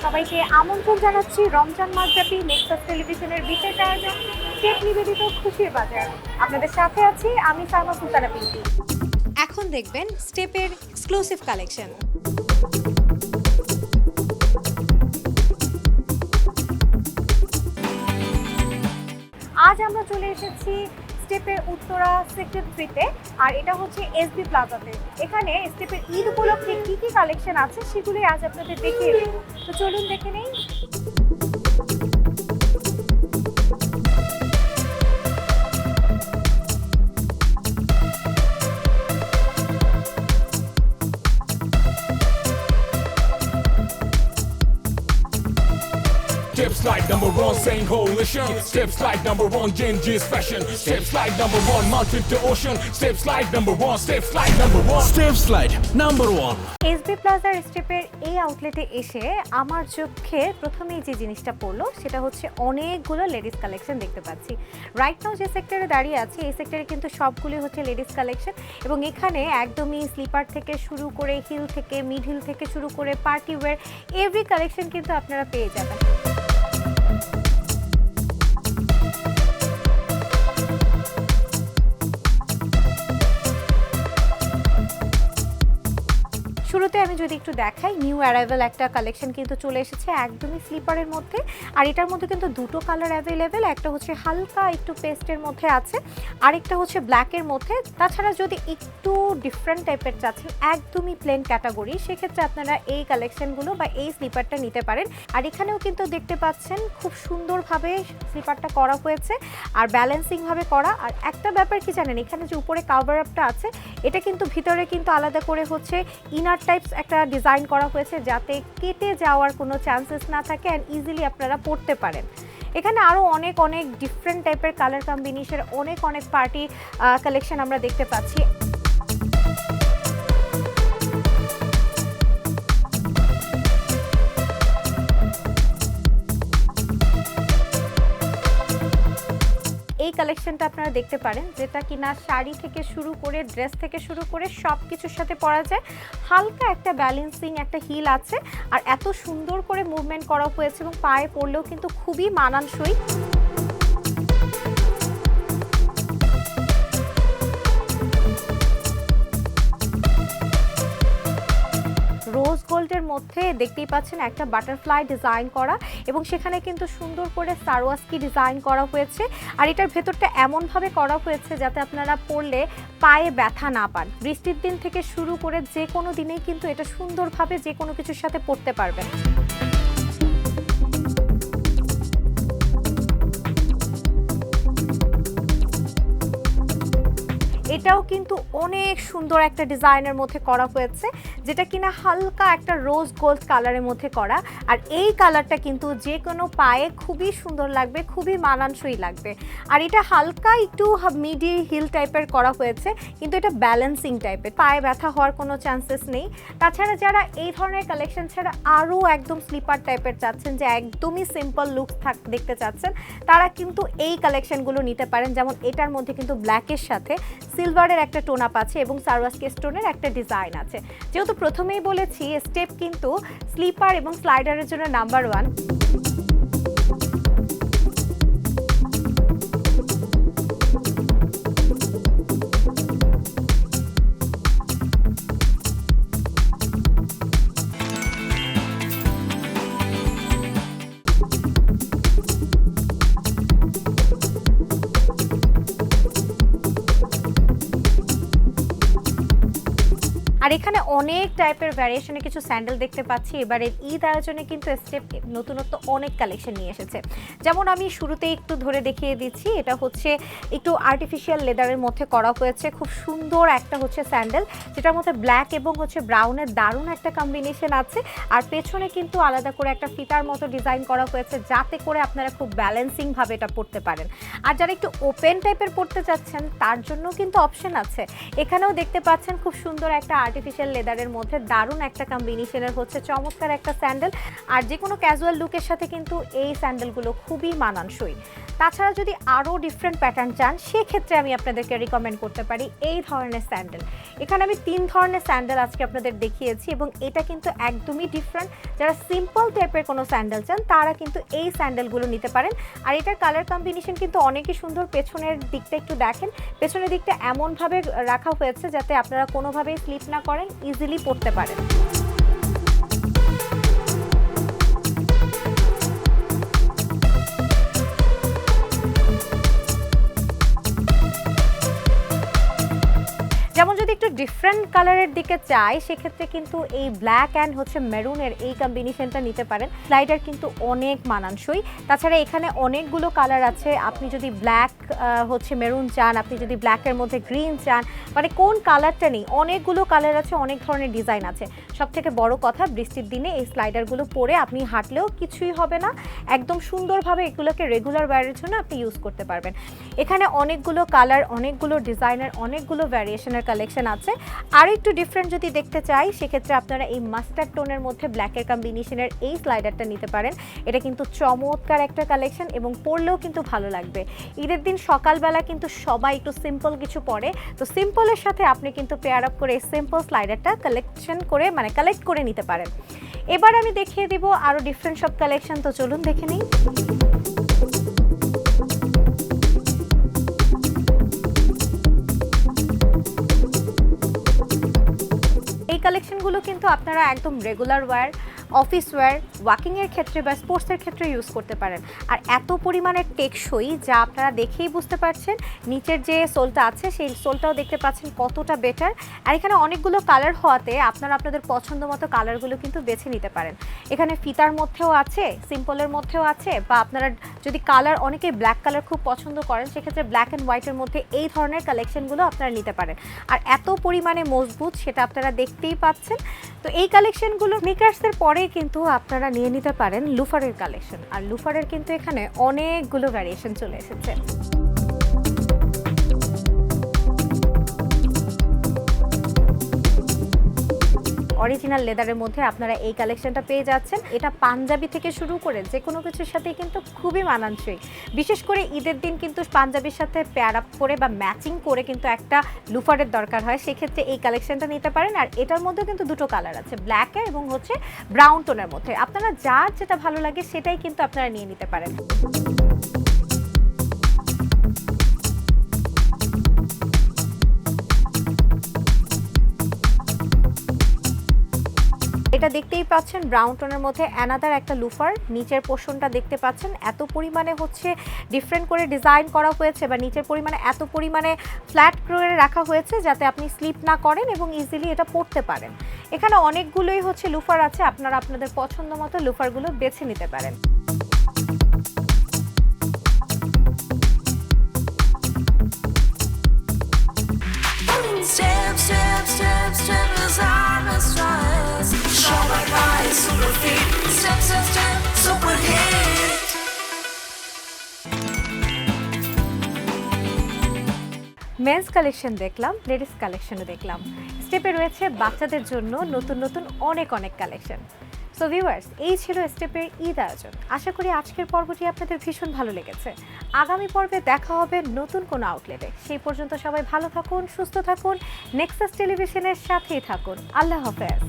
সবাইকে আমন্ত্রণ জানাচ্ছি রমজান মাসব্যাপী নেক্সাস টেলিভিশনের বিশেষ আয়োজন স্টেপ নিবেদিত খুশির বাজার। আপনাদের সাথে আছি আমি সালমা সুলতানা পিঙ্কি। এখন দেখবেন স্টেপের এক্সক্লুসিভ কালেকশন। আজ আমরা চলে এসেছি স্টেপের উত্তরা সেক্টর 3-তে, আর এটা হচ্ছে এসবি প্লাজাতে। এখানে স্টেপের ঈদ উপলক্ষে কি কি কালেকশন আছে সেগুলোই আজ আপনাদের দেখিয়ে দেব। তো চলুন দেখে নেই। Steps like number one, saying coalition. Steps like number one, Genji's fashion. Steps like number one, mountain to ocean. Steps like number one, steps like number one. Steps Slide number 1. SB প্লাজার স্টেপের এই আউটলেটে এসে আমার চোখে প্রথমেই যে জিনিসটা পড়লো সেটা হচ্ছে অনেকগুলো লেডিস কালেকশন দেখতে পাচ্ছি। রাইট নাও যে সেক্টরে দাঁড়িয়ে আছি এই সেক্টরে কিন্তু সবগুলি হচ্ছে লেডিস কালেকশন, এবং এখানে একদমই স্লিপার থেকে শুরু করে হিল থেকে মিড হিল থেকে শুরু করে পার্টি ওয়্যার এভরি কালেকশন কিন্তু আপনারা পেয়ে যাবেন। শুরুতে আমি যদি একটু দেখাই, নিউ অ্যারাইভেল একটা কালেকশন কিন্তু চলে এসেছে একদমই স্লিপারের মধ্যে, আর এটার মধ্যে কিন্তু দুটো কালার অ্যাভেলেবেল। একটা হচ্ছে হালকা একটু পেস্টের মধ্যে আছে, আরেকটা হচ্ছে ব্ল্যাকের মধ্যে। তাছাড়া যদি একটু ডিফারেন্ট টাইপের চাচ্ছেন একদমই প্লেন ক্যাটাগরি, সেক্ষেত্রে আপনারা এই কালেকশনগুলো বা এই স্লিপারটা নিতে পারেন। আর এখানেও কিন্তু দেখতে পাচ্ছেন খুব সুন্দরভাবে স্লিপারটা করা হয়েছে আর ব্যালেন্সিংভাবে করা। আর একটা ব্যাপার কি জানেন, এখানে যে উপরে কাভার আপটা আছে এটা কিন্তু ভিতরে কিন্তু আলাদা করে হচ্ছে ইনার টাইপস একটা ডিজাইন করা হয়েছে যাতে কেটে যাওয়ার কোনো চান্সেস না থাকে অ্যান্ড ইজিলি আপনারা পরতে পারেন। এখানে আরও অনেক ডিফারেন্ট টাইপের কালার কম্বিনেশন, অনেক পার্টি কালেকশন আমরা দেখতে পাচ্ছি। এই কালেকশনটা আপনারা দেখতে পারেন, যেটা কিনা শাড়ি থেকে শুরু করে ড্রেস থেকে শুরু করে সব কিছুর সাথে পরা যায়। হালকা একটা ব্যালেন্সিং একটা হিল আছে, আর এত সুন্দর করে মুভমেন্ট করা হয়েছে এবং পায়ে পরলেও কিন্তু খুবই মানানসই। রোজ গোল্ডের মধ্যে দেখতেই পাচ্ছেন একটা বাটারফ্লাই ডিজাইন করা, এবং সেখানে কিন্তু সুন্দর করে সারোয়াস্কি ডিজাইন করা হয়েছে। আর এটার ভেতরটা এমনভাবে করা হয়েছে যাতে আপনারা পরলে পায়ে ব্যথা না পান। বৃষ্টির দিন থেকে শুরু করে যে কোনো দিনেই কিন্তু এটা সুন্দরভাবে যে কোনো কিছুর সাথে পরতে পারবেন। এটাও কিন্তু অনেক সুন্দর একটা ডিজাইনের মধ্যে করা হয়েছে, যেটা কিনা হালকা একটা রোজ গোল্ড কালারের মধ্যে করা। আর এই কালারটা কিন্তু যে কোনো পায়ে খুবই সুন্দর লাগবে, খুবই মানানসই লাগবে। আর এটা হালকা একটু মিডি হিল টাইপের করা হয়েছে, কিন্তু এটা ব্যালেন্সিং টাইপের, পায়ে ব্যথা হওয়ার কোনো চান্সেস নেই। তাছাড়া যারা এই ধরনের কালেকশন ছাড়া আরও একদম স্লিপার টাইপের চাচ্ছেন, যে একদমই সিম্পল লুক দেখতে চাচ্ছেন, তারা কিন্তু এই কালেকশনগুলো নিতে পারেন। যেমন এটার মধ্যে কিন্তু ব্ল্যাকের সাথে সিলভারের একটা টোন আপ আছে এবং সারোয়াস্কি স্টোনের একটা ডিজাইন আছে। যেহেতু প্রথমেই বলেছি স্টেপ কিন্তু স্লিপার এবং স্লাইডারের জন্য নাম্বার 1। আর এখানে অনেক টাইপের ভ্যারিয়েশনে কিছু স্যান্ডেল দেখতে পাচ্ছি। এবারের ঈদ আয়োজনে কিন্তু স্টেপ নতুনত্ব অনেক কালেকশন নিয়ে এসেছে। যেমন আমি শুরুতেই একটু ধরে দেখিয়ে দিচ্ছি, এটা হচ্ছে একটু আর্টিফিশিয়াল লেদারের মধ্যে করা হয়েছে। খুব সুন্দর একটা হচ্ছে স্যান্ডেল, যেটার মধ্যে ব্ল্যাক এবং হচ্ছে ব্রাউনের দারুণ একটা কম্বিনেশন আছে। আর পেছনে কিন্তু আলাদা করে একটা ফিতার মতো ডিজাইন করা হয়েছে যাতে করে আপনারা খুব ব্যালেন্সিংভাবে এটা পরতে পারেন। আর যারা একটু ওপেন টাইপের পরতে চাচ্ছেন তার জন্য কিন্তু অপশন আছে। এখানেও দেখতে পাচ্ছেন খুব সুন্দর একটা আর্টিফিশিয়াল লেদারের মধ্যে দারুণ একটা কম্বিনেশনের হচ্ছে চমৎকার একটা স্যান্ডেল। আর যে কোনো ক্যাজুয়াল লুকের সাথে কিন্তু এই স্যান্ডেলগুলো খুবই মানানসই। তাছাড়া যদি আরও ডিফারেন্ট প্যাটার্ন চান সেক্ষেত্রে আমি আপনাদেরকে রিকমেন্ড করতে পারি এই ধরনের স্যান্ডেল। এখানে আমি 3 ধরনের স্যান্ডেল আজকে আপনাদের দেখিয়েছি এবং এটা কিন্তু একদমই ডিফারেন্ট। যারা সিম্পল টাইপের কোনো স্যান্ডেল চান তারা কিন্তু এই স্যান্ডেলগুলো নিতে পারেন। আর এটার কালার কম্বিনেশন কিন্তু অনেকই সুন্দর। পেছনের দিকটা একটু দেখেন, পেছনের দিকটা এমনভাবে রাখা হয়েছে যাতে আপনারা কোনোভাবেই স্লিপ না করেন, ইজিলি পরতে পারেন। যেমন যদি একটু ডিফারেন্ট কালারের দিকে চাই সেক্ষেত্রে কিন্তু এই ব্ল্যাক অ্যান্ড হচ্ছে মেরুনের এই কম্বিনেশনটা নিতে পারেন। স্লাইডার কিন্তু অনেক মানানসই। তাছাড়া এখানে অনেকগুলো কালার আছে। আপনি যদি ব্ল্যাক হচ্ছে মেরুন চান, আপনি যদি ব্ল্যাকের মধ্যে গ্রিন চান, মানে কোন কালারটা নেই, অনেকগুলো কালার আছে, অনেক ধরনের ডিজাইন আছে। সবথেকে বড় কথা, বৃষ্টির দিনে এই স্লাইডারগুলো পরে আপনি হাঁটলেও কিছুই হবে না, একদম সুন্দরভাবে এগুলোকে রেগুলার ওয়্যারের জন্য আপনি ইউজ করতে পারবেন। এখানে অনেকগুলো কালার, অনেকগুলো ডিজাইনের, অনেকগুলো ভ্যারিয়েশনের কালেকশন আছে। আর একটু ডিফারেন্ট যদি দেখতে চাই সেক্ষেত্রে আপনারা এই মাস্টার্ড টোনের মধ্যে ব্ল্যাকের কম্বিনেশনের এই স্লাইডারটা নিতে পারেন। এটা কিন্তু চমৎকার একটা কালেকশন এবং পরলেও কিন্তু ভালো লাগবে। ঈদের দিন সকালবেলা কিন্তু সবাই একটু সিম্পল কিছু পরে, তো সিম্পলের সাথে আপনি কিন্তু পেয়ার আপ করে এই সিম্পল স্লাইডারটা কালেক্ট করে নিতে পারেন। এবার আমি দেখিয়ে দিব আরও ডিফারেন্ট সব কালেকশন, তো চলুন দেখে নিই। এই কালেকশনগুলো কিন্তু আপনারা একদম রেগুলার ওয়্যার, অফিস ওয়্যার, ওয়াকিংয়ের ক্ষেত্রে বা স্পোর্টসের ক্ষেত্রে ইউজ করতে পারেন। আর এত পরিমাণের টেকসই যা আপনারা দেখেই বুঝতে পারছেন। নিচের যে সোলটা আছে সেই সোলটাও দেখতে পাচ্ছেন কতটা বেটার। আর এখানে অনেকগুলো কালার হওয়াতে আপনারা আপনাদের পছন্দ মতো কালারগুলো কিন্তু বেছে নিতে পারেন। এখানে ফিতার মধ্যেও আছে, সিম্পলের মধ্যেও আছে, বা আপনারা যদি কালার, অনেকে ব্ল্যাক কালার খুব পছন্দ করেন, সেক্ষেত্রে ব্ল্যাক অ্যান্ড হোয়াইটের মধ্যে এই ধরনের কালেকশনগুলো আপনারা নিতে পারেন। আর এত পরিমাণে মজবুত সেটা আপনারা দেখতেই পাচ্ছেন। তো এই কালেকশনগুলো স্নিকার্সের পরে কিন্তু আপনারা নিয়ে নিতে পারেন লুফারের কালেকশন। আর লুফারের কিন্তু এখানে অনেকগুলো ভ্যারিয়েশন চলে এসেছে। অরিজিনাল লেদারের মধ্যে আপনারা এই কালেকশনটা পেয়ে যাচ্ছেন। এটা পাঞ্জাবি থেকে শুরু করে যে কোনো কিছুর সাথে কিন্তু খুবই মানানসই। বিশেষ করে ঈদের দিন কিন্তু পাঞ্জাবির সাথে পেয়ার আপ করে বা ম্যাচিং করে কিন্তু একটা লুফারের দরকার হয়, সেক্ষেত্রে এই কালেকশনটা নিতে পারেন। আর এটার মধ্যে কিন্তু দুটো কালার আছে, ব্ল্যাকের এবং হচ্ছে ব্রাউন টোনের মধ্যে। আপনারা যার যেটা ভালো লাগে সেটাই কিন্তু আপনারা নিয়ে নিতে পারেন। এটা দেখতেই পাচ্ছেন ব্রাউন টোনের মধ্যে অ্যানাদার একটা লুফার। নিচের পোর্শনটা দেখতে পাচ্ছেন এত পরিমাণে হচ্ছে ডিফারেন্ট করে ডিজাইন করা হয়েছে, বা নিচের পরিমাণে এত পরিমাণে ফ্ল্যাট করে রাখা হয়েছে যাতে আপনি স্লিপ না করেন এবং ইজিলি এটা পরতে পারেন। এখানে অনেকগুলোই হচ্ছে লুফার আছে, আপনারা আপনাদের পছন্দ মতো লুফারগুলো বেছে নিতে পারেন। Step, step, step, step as I'm a stride. Show my body, super fit. Step, step, step, super hit. Men's collection দেখলাম, লেডিস কালেকশনও দেখলাম। স্টেপে রয়েছে বাচ্চাদের জন্য নতুন নতুন অনেক কালেকশন। সো ভিউয়ার্স, এই ছিল স্টেপের ঈদ আয়োজন। আশা করি আজকের পর্বটি আপনাদের ভীষণ ভালো লেগেছে। আগামী পর্বে দেখা হবে নতুন কোনো আউটলেটে। সেই পর্যন্ত সবাই ভালো থাকুন, সুস্থ থাকুন, নেক্সাস টেলিভিশনের সাথেই থাকুন। আল্লাহ হাফেজ।